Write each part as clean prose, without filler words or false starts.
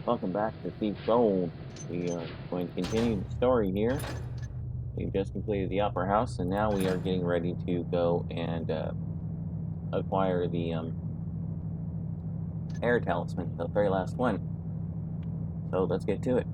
Welcome back to Thief Gold. We are going to continue the story here. We've just completed the upper house, and now we are getting ready to go and acquire the air talisman, the very last one. So let's get to it.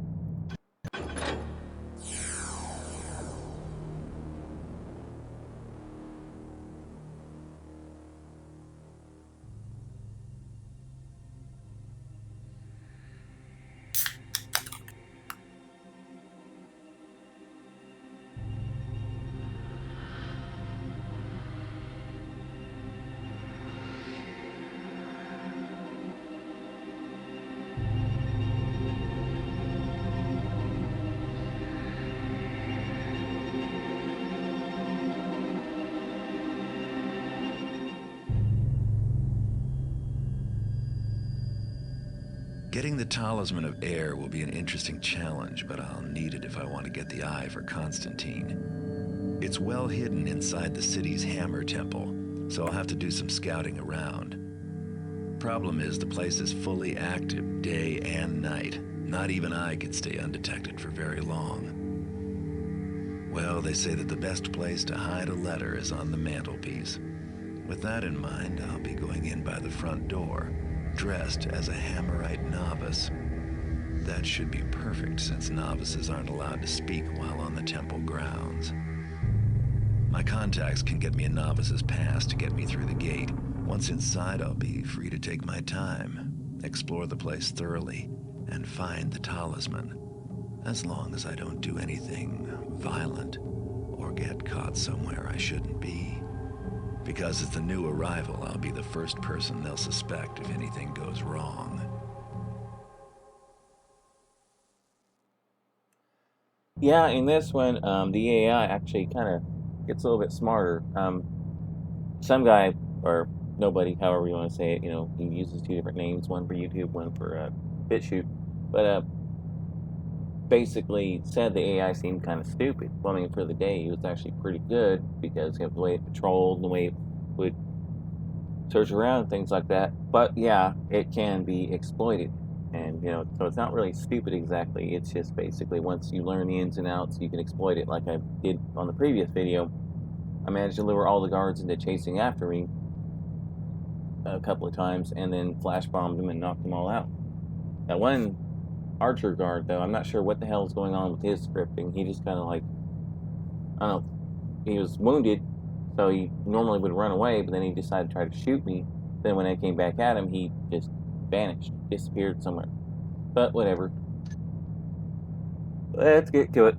Getting the Talisman of Air will be an interesting challenge, but I'll need it if I want to get the eye for Constantine. It's well hidden inside the city's Hammer Temple, so I'll have to do some scouting around. Problem is, the place is fully active day and night. Not even I could stay undetected for very long. Well, they say that the best place to hide a letter is on the mantelpiece. With that in mind, I'll be going in by the front door, dressed as a Hammerite novice. That should be perfect, since novices aren't allowed to speak while on the temple grounds. My contacts can get me a novice's pass to get me through the gate. Once inside, I'll be free to take my time, explore the place thoroughly, and find the talisman, as long as I don't do anything violent or get caught somewhere I shouldn't be. Because as the new arrival, I'll be the first person they'll suspect if anything goes wrong. Yeah, in this one, the AI actually kind of gets a little bit smarter. Some guy, or nobody, however you want to say it, he uses two different names, one for YouTube, one for BitChute, but basically said the AI seemed kind of stupid. Well, I mean, for the day, it was actually pretty good because of the way it patrolled, the way it would search around, and things like that. But yeah, it can be exploited. And, so it's not really stupid exactly. It's just basically once you learn the ins and outs, you can exploit it like I did on the previous video. I managed to lure all the guards into chasing after me a couple of times and then flash bombed them and knocked them all out. That one archer guard, though, I'm not sure what the hell is going on with his scripting. He just kind of like, I don't know, he was wounded, so he normally would run away, but then he decided to try to shoot me. Then when I came back at him, he just vanished, disappeared somewhere. But whatever. Let's get to it.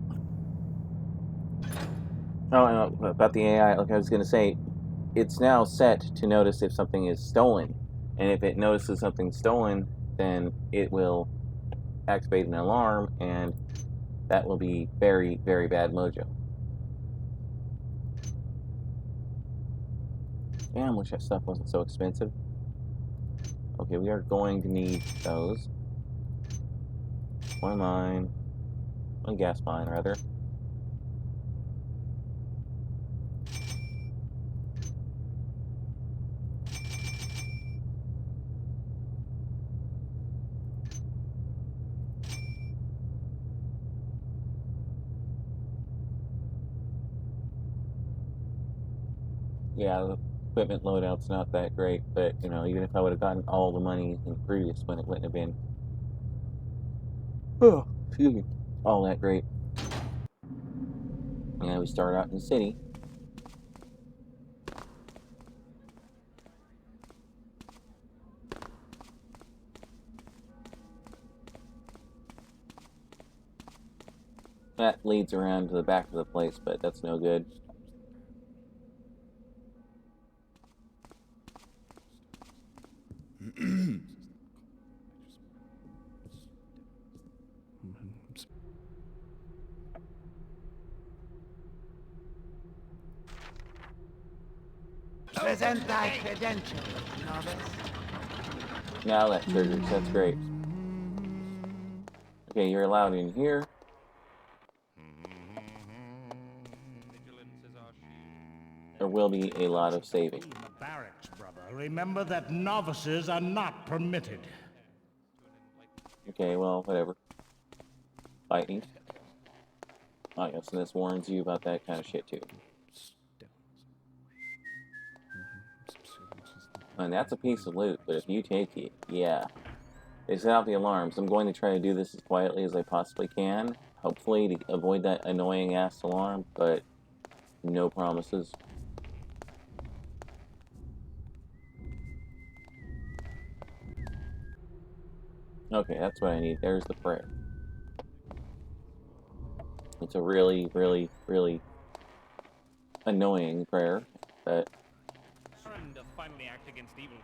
Oh, about the AI, like I was going to say, it's now set to notice if something is stolen. And if it notices something stolen, then it will activate an alarm, and that will be very, very bad mojo. Damn, wish that stuff wasn't so expensive. Okay, we are going to need those. One mine. One gas mine, rather. Yeah, the equipment loadout's not that great, but, even if I would have gotten all the money in the previous one, it wouldn't have been, oh, excuse me, all that great. And we start out in the city. That leads around to the back of the place, but that's no good. Present thy credentials, novice. Now that triggers, that's great. Okay, you're allowed in here. There will be a lot of saving. In the barracks, brother. Remember that novices are not permitted. Okay, well, whatever. Lightning. Oh, yes, and this warns you about that kind of shit, too. And that's a piece of loot, but if you take it, yeah. They set out the alarms. I'm going to try to do this as quietly as I possibly can, hopefully to avoid that annoying-ass alarm, but no promises. Okay, that's what I need. There's the prayer. It's a really, really, really annoying prayer, but... To finally act against evil,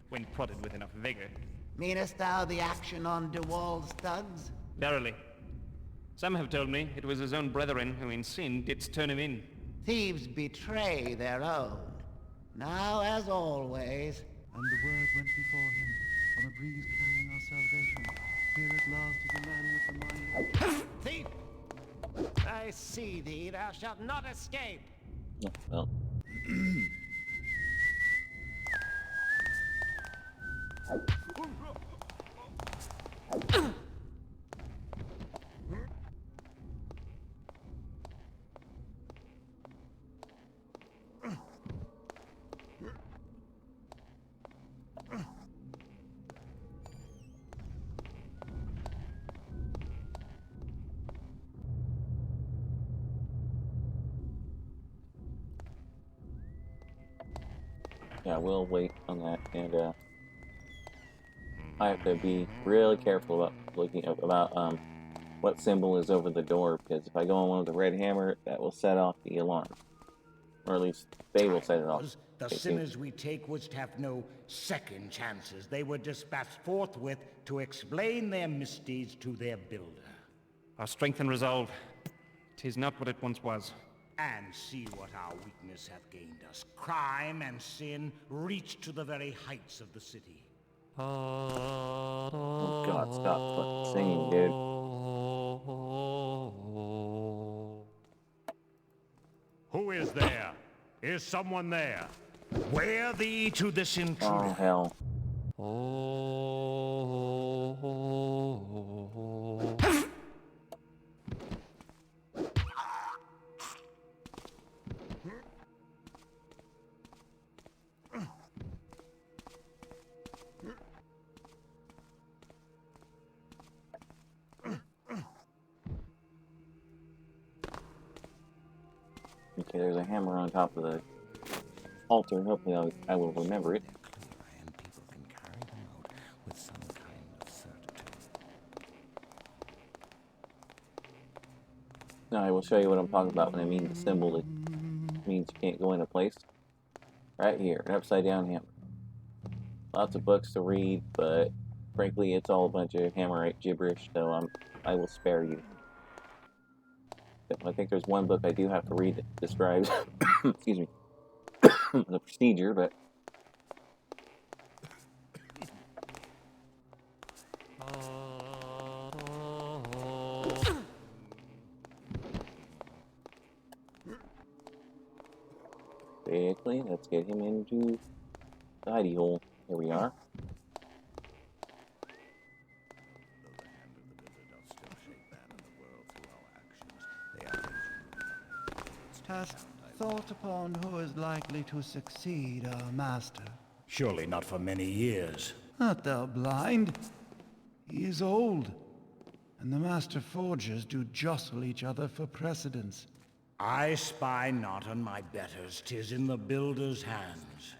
when prodded with enough vigor. Meanest thou the action on De Wall's thugs? Verily. Some have told me it was his own brethren who in sin didst turn him in. Thieves betray their own. Now, as always, And the word went before him, on a breeze carrying our salvation. Here at last is a man with the mind of... thief! I see thee, thou shalt not escape! Oh, well. Yeah, we'll wait on that, and I have to be really careful about looking up about what symbol is over the door, because if I go on one with the red hammer, that will set off the alarm, or at least they will set it off. The sinners we take wouldst have no second chances. They were dispatched forthwith to explain their misdeeds to their builder. Our strength and resolve, 'tis not what it once was. And see what our weakness hath gained us. Crime and sin reach to the very heights of the city. Oh God, stop fucking singing, dude. Who is there? Is someone there? Wear thee to this intruder. Oh hell. Okay, there's a hammer on top of the altar. Hopefully I will remember it. And people can carry them out with some kind of certitude. Now I will show you what I'm talking about when I mean the symbol that means you can't go in a place. Right here, an upside down hammer. Lots of books to read, but frankly it's all a bunch of Hammerite gibberish, so I will spare you. I think there's one book I do have to read that describes, excuse me, the procedure, but... Quickly, let's get him into the hidey hole. Here we are. Hast thought upon who is likely to succeed our master? Surely not for many years. Art thou blind? He is old, and the master forgers do jostle each other for precedence. I spy not on my betters, 'tis in the builder's hands.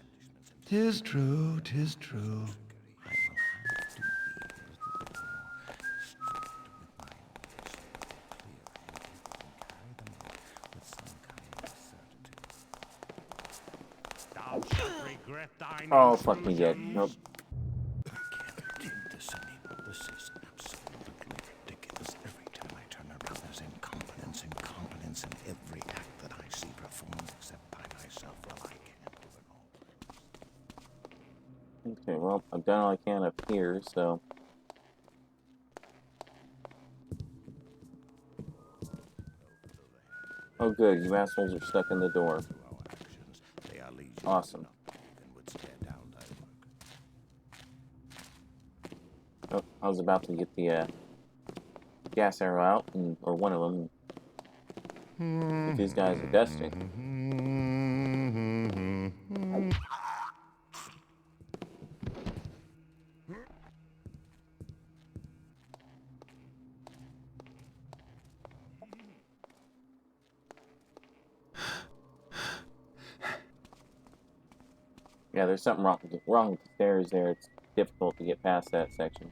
'Tis true, 'tis true. Thou shalt regret thine Oh, fuck me dead. Nope. This is absolutely ridiculous. Every time I turn around, there's incompetence in every act that I see performed, except by myself. Well, I can't do it all. Okay, well, I've done all I can up here, so... Oh good, you assholes are stuck in the door. Awesome. Oh, I was about to get the gas arrow out, or one of them. If these guys are dusting. Yeah, there's something wrong with the stairs there. It's difficult to get past that section.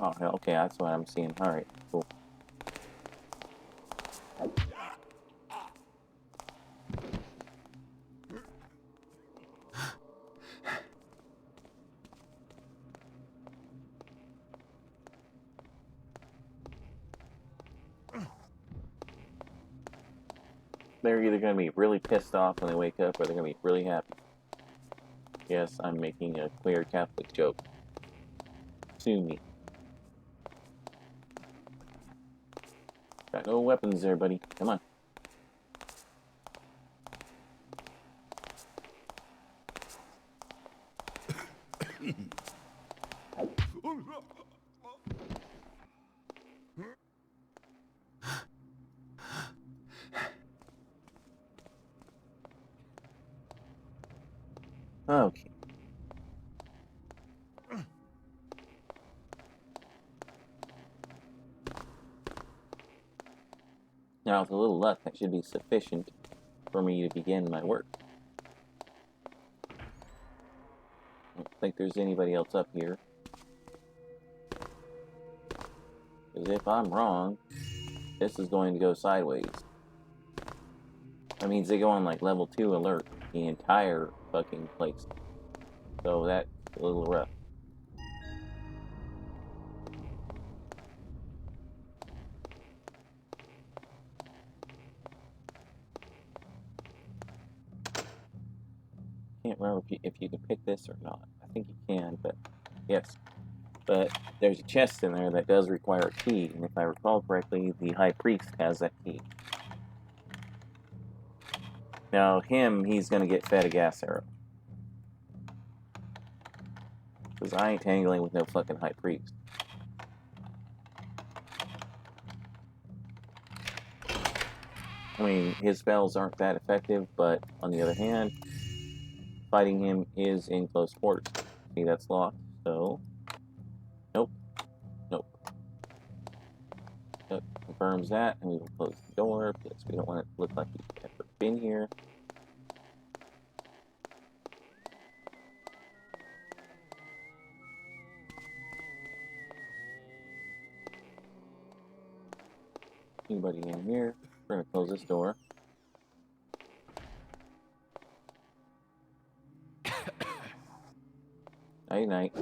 Oh, hell, okay, that's what I'm seeing. Alright, cool. They're either going to be really pissed off when they wake up, or they're going to be really happy. Yes, I'm making a queer Catholic joke. Sue me. Got no weapons there, buddy. Come on. Okay. Now, with a little luck, that should be sufficient for me to begin my work. I don't think there's anybody else up here. Because if I'm wrong, this is going to go sideways. That means they go on like level 2 alert the entire fucking place. So that's a little rough. Can't remember if you can pick this or not. I think you can, but yes. But there's a chest in there that does require a key, and if I recall correctly, the High Priest has that key. Now, he's gonna get fed a gas arrow. Because I ain't tangling with no fucking High Priest. I mean, his spells aren't that effective, but on the other hand, fighting him is in close quarters. See, that's locked, so... Nope. Nope. That confirms that, and we will close the door, because we don't want it to look like we've ever been here. Anybody in here? We're gonna close this door. Night night.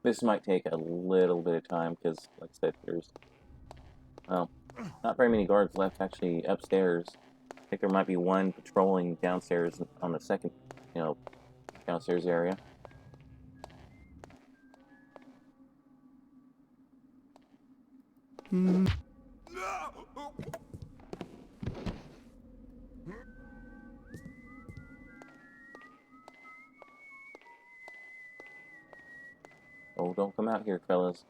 This might take a little bit of time because, like I said, there's well, not very many guards left actually upstairs. I think there might be one patrolling downstairs on the second, downstairs area. Oh, don't come out here, fellas.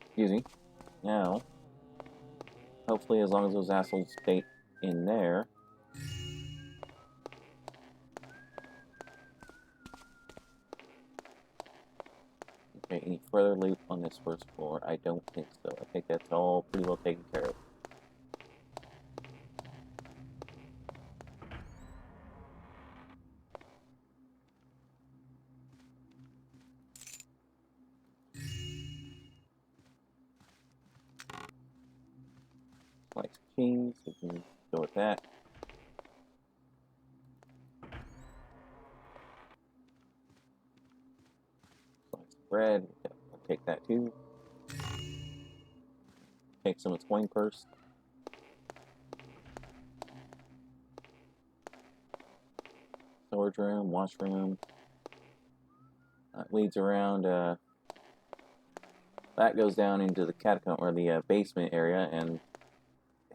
Excuse me. Now, hopefully as long as those assholes stay in there. Okay, any further loot on this first floor? I don't think so. I think that's all pretty well taken care of. Like cheese, we can go with that. Slice of bread, I'll take that too. Take someone's coin purse. Storage room, washroom. That leads around, that goes down into the catacomb, or the basement area, and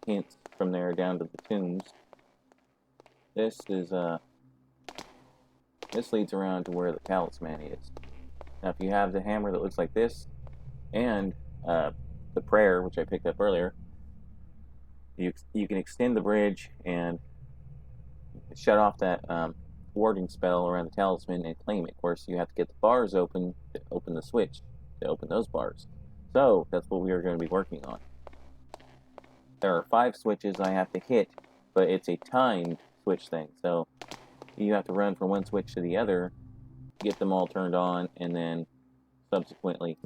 hints from there down to the tombs. This is, this leads around to where the talisman is. Now, if you have the hammer that looks like this, and the prayer, which I picked up earlier, you can extend the bridge and shut off that warding spell around the talisman and claim it. Of course, you have to get the bars open to open the switch, to open those bars. So, that's what we are going to be working on. There are 5 switches I have to hit, but it's a timed switch thing. So, you have to run from one switch to the other, get them all turned on, and then subsequently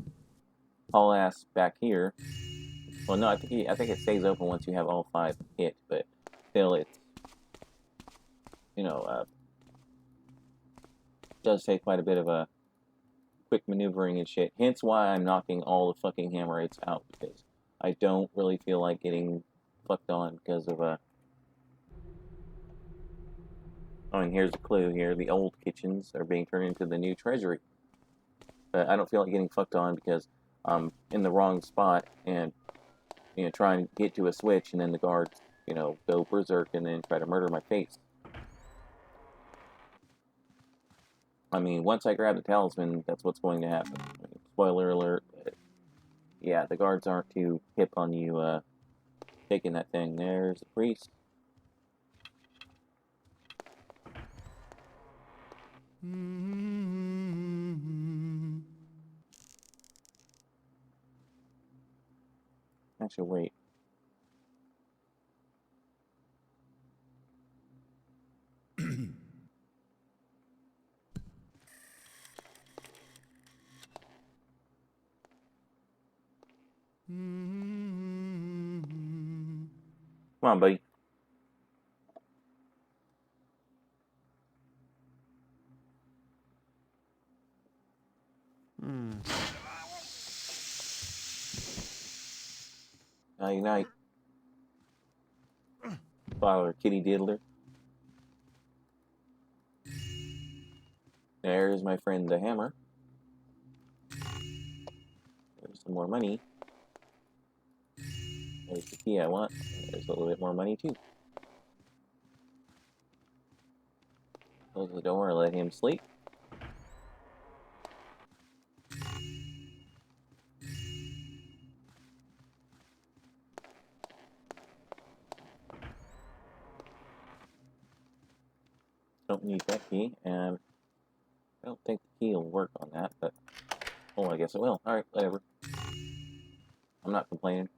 haul ass back here. Well, no, I think it stays open once you have all 5 hit, but still, it's, you know, does take quite a bit of a quick maneuvering and shit. Hence why I'm knocking all the fucking Hammerites out, because I don't really feel like getting fucked on because of a. I mean, here's a clue here. The old kitchens are being turned into the new treasury. But I don't feel like getting fucked on because I'm in the wrong spot and, you know, try and get to a switch and then the guards, you know, go berserk and then try to murder my face. I mean, once I grab the talisman, that's what's going to happen. I mean, spoiler alert. Yeah, the guards aren't too hip on you taking that thing. There's the priest. Actually, wait. Come on, buddy. Night night. Father Kitty Diddler. There's my friend the hammer. There's some more money. There's the key I want. There's a little bit more money too. Close the door and let him sleep. Don't need that key, and I don't think the key will work on that, but oh, I guess it will. Alright, whatever. I'm not complaining.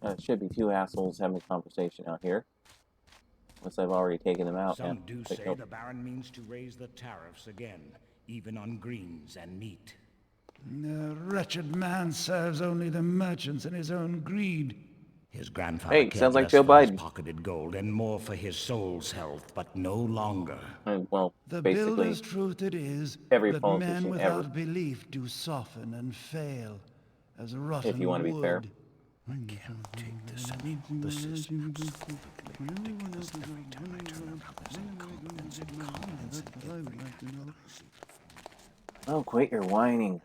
It should be 2 assholes having a conversation out here. Unless I've already taken them out. Some do say the Baron means to raise the tariffs again, even on greens and meat. The wretched man serves only the merchants and his own greed. His grandfather Hey, cared sounds like less Joe for his Biden. pocketed gold and more for his soul's health, but no longer. Well, The basically, builder's truth it is every that politician men without ever. belief do soften and fail, as rotten If you want to be wood. fair. I can't take this anymore. This is absolutely ridiculous. Every time I turn around, there's incompetence in every act that I see performed. Oh, quit your whining.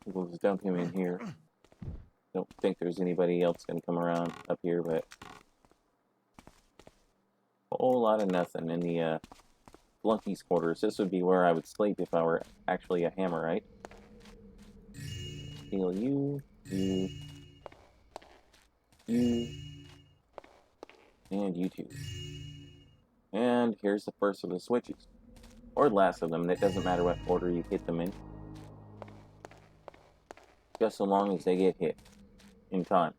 We'll just dump him in here. Don't think there's anybody else gonna come around up here, but a whole lot of nothing in the flunky's quarters. This would be where I would sleep if I were actually a Hammerite. Steal you, and you two. And here's the first of the switches. Or the last of them. It doesn't matter what order you hit them in. Just so long as they get hit in time.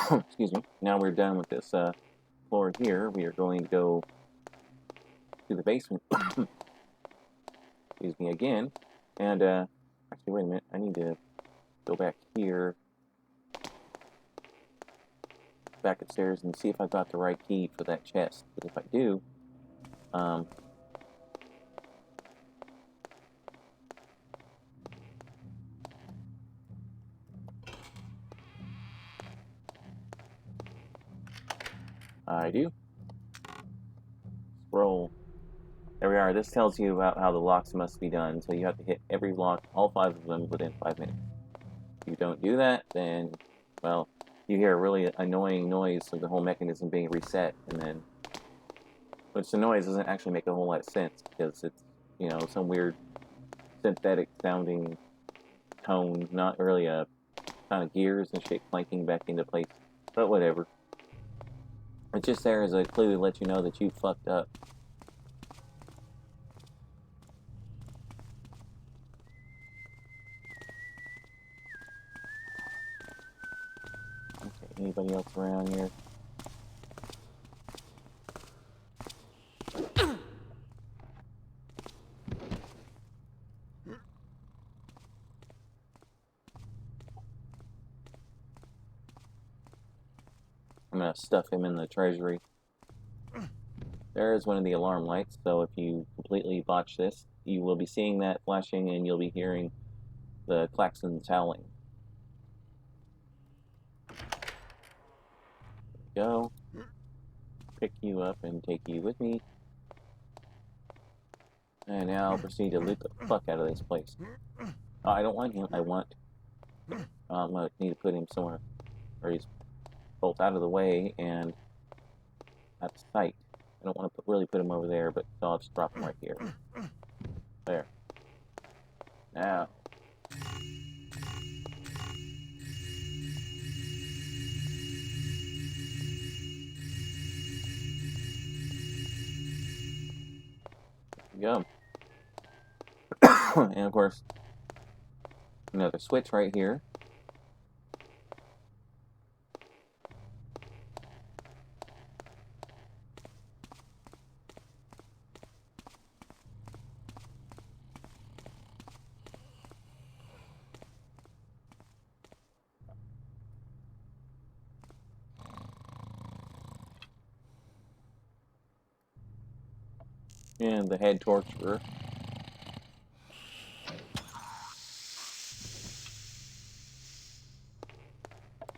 Excuse me. Now we're done with this floor here. We are going to go to the basement. Excuse me again. And actually, wait a minute. I need to go back here, back upstairs, and see if I've got the right key for that chest. But if I do, I do. Scroll. There we are. This tells you about how the locks must be done. So you have to hit every lock, all 5 of them, within 5 minutes. If you don't do that, then, well, you hear a really annoying noise of the whole mechanism being reset, and then, which the noise doesn't actually make a whole lot of sense, because it's, you know, some weird synthetic sounding tone, not really a kind of gears and shit clanking back into place, but whatever. It's just there as a clue to let you know that you fucked up. Okay, anybody else around here? I'm gonna stuff him in the treasury. There is one of the alarm lights, so if you completely botch this, you will be seeing that flashing and you'll be hearing the klaxons howling. Go. Pick you up and take you with me. And now I'll proceed to loot the fuck out of this place. Oh, I don't want him. I want... I'm gonna need to put him somewhere where he's both out of the way and out of sight. I don't want to really put him over there, but so I'll just drop him right here. There. Now. There we go. And of course, another switch right here. And the head torturer.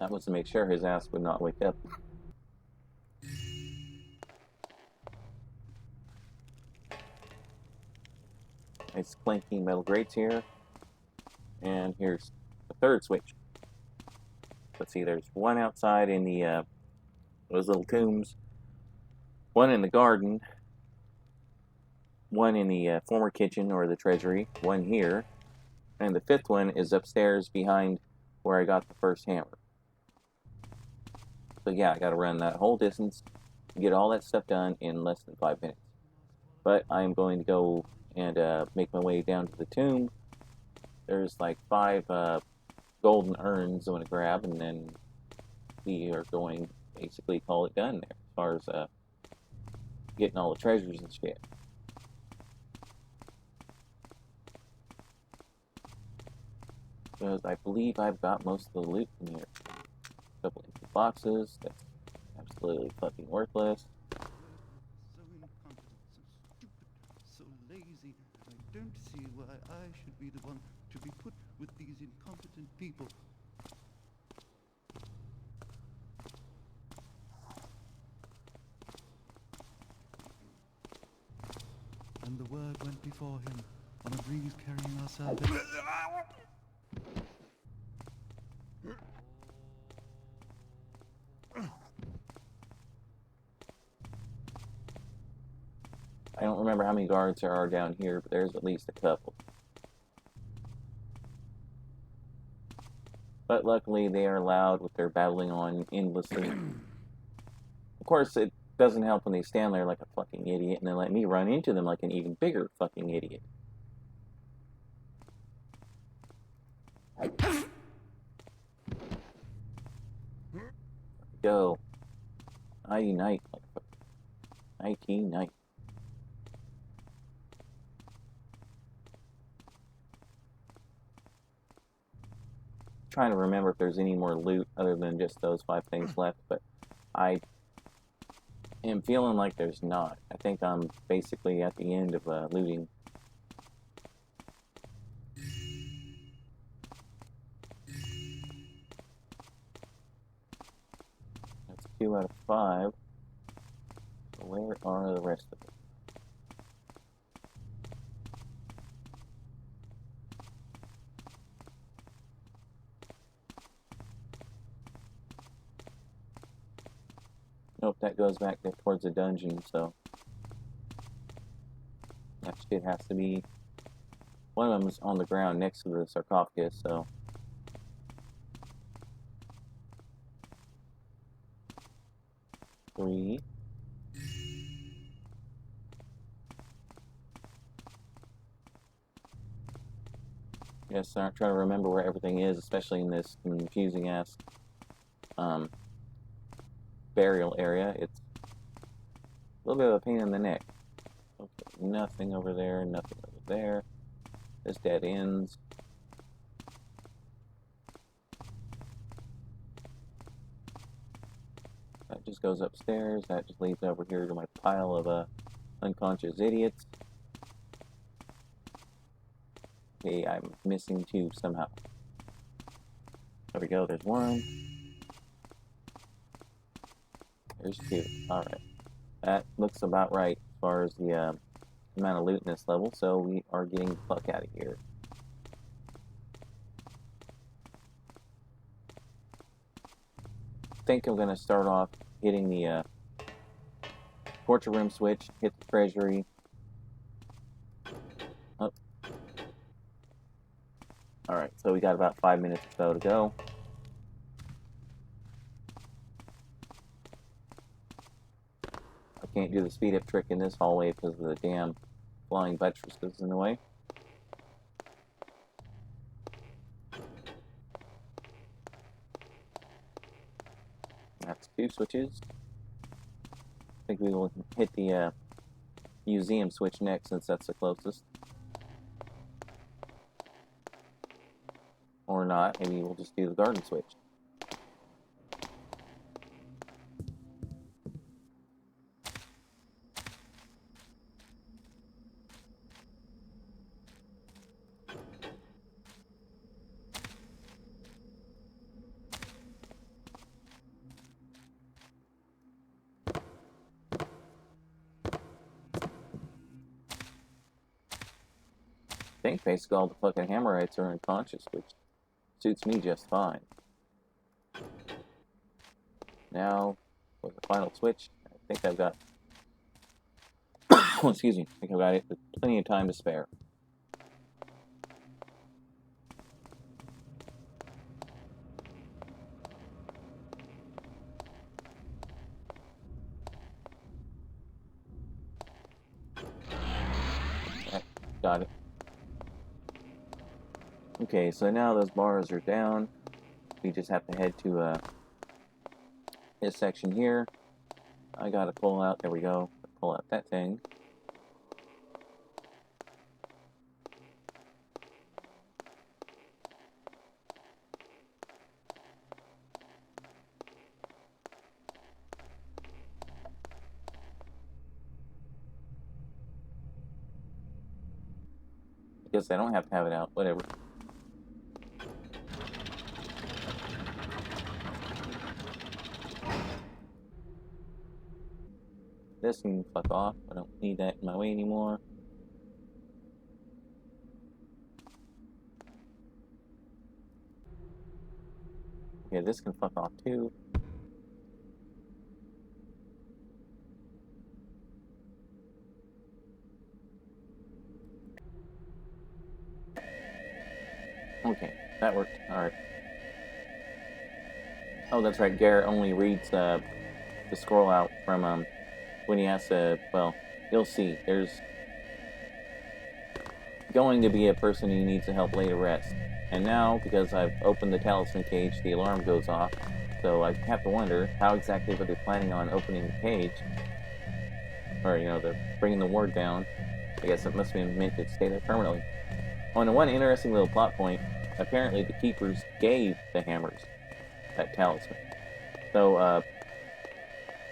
That was to make sure his ass would not wake up. Nice clanking metal grates here. And here's the third switch. Let's see, there's one outside in the those little tombs, one in the garden, one in the former kitchen or the treasury, one here, and the fifth one is upstairs behind where I got the first hammer. So yeah, I gotta run that whole distance to get all that stuff done in less than 5 minutes. But I'm going to go and make my way down to the tomb. There's like 5 golden urns I'm going to grab, and then we are going to basically call it done there as far as getting all the treasures and shit. Because I believe I've got most of the loot in here. A couple empty boxes, that's absolutely fucking worthless. So incompetent, so stupid, so lazy. I don't see why I should be the one to be put with these incompetent people. And the word went before him on a breeze carrying our salvation. I don't remember how many guards there are down here, but there's at least a couple. But luckily they are loud with their battling on endlessly. Of course, it doesn't help when they stand there like a fucking idiot and then let me run into them like an even bigger fucking idiot. Go. Nighty night. Nighty night. Trying to remember if there's any more loot other than just those 5 things left, but I am feeling like there's not. I think I'm basically at the end of looting. That's 2 out of 5. So where are the rest of them? Nope, that goes back there towards the dungeon, so that shit has to be... One of them is on the ground next to the sarcophagus, so... Three. Yes, I'm trying to remember where everything is, especially in this confusing-ass burial area. It's a little bit of a pain in the neck. Okay, nothing over there, nothing over there. This dead ends. That just goes upstairs. That just leads over here to my pile of unconscious idiots. Okay, I'm missing 2 somehow. There we go, there's 1. There's 2. Alright. That looks about right as far as the amount of loot in this level, so we are getting the fuck out of here. I think I'm going to start off hitting the torture room switch, hit the treasury. Oh. Alright, so we got about 5 minutes or so to go. I can't do the speed up trick in this hallway because of the damn flying buttresses in the way. That's 2 switches. I think we will hit the museum switch next since that's the closest. Or not, maybe we'll just do the garden switch. I think basically all the fucking Hammerites are unconscious, which suits me just fine. Now, with the final switch, I think I've got... oh, excuse me. I think I've got it with plenty of time to spare. Okay, got it. Okay, so now those bars are down. We just have to head to this section here. I gotta pull out, there we go, pull out that thing. I guess I don't have to have it out, whatever. This can fuck off. I don't need that in my way anymore. Okay, this can fuck off too. Okay, that worked. Alright. Oh, that's right. Garret only reads the scroll out from when he has to, well, you'll see. There's going to be a person who needs to help lay to rest. And now, because I've opened the talisman cage, the alarm goes off. So I have to wonder, how exactly were they planning on opening the cage? Or, you know, bringing the ward down. I guess it must have been meant to stay there permanently. Oh, and one interesting little plot point, apparently the keepers gave the hammers that talisman. So,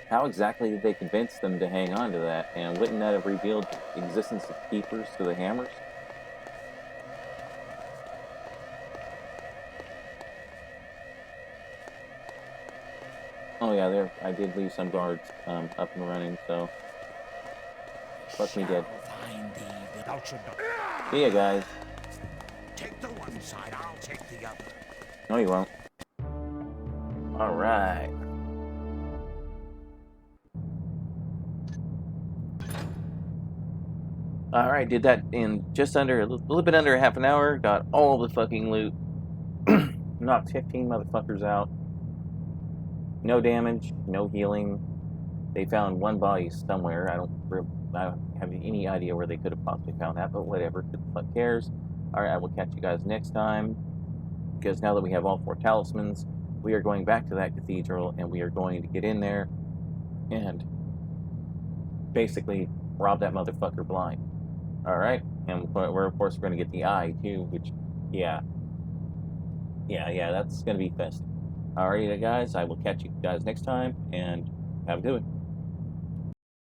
how exactly did they convince them to hang on to that? And wouldn't that have revealed the existence of keepers to the hammers? Oh yeah, there. I did leave some guards up and running, so fuck me dead. Find thee without your dog. See ya, guys. Take the one side, I'll take the other. No, you won't. All right. All right, did that in just under a little bit under half an hour. Got all the fucking loot. Knocked 15 motherfuckers out. No damage, no healing. They found one body somewhere. I don't have any idea where they could have possibly found that, but whatever. Who the fuck cares? Alright, I will catch you guys next time. Because now that we have all 4 talismans, we are going back to that cathedral and we are going to get in there and basically rob that motherfucker blind. Alright? And we're of course going to get the eye too, which, yeah, that's going to be festive. Alrighty, guys, I will catch you guys next time, and have a good one.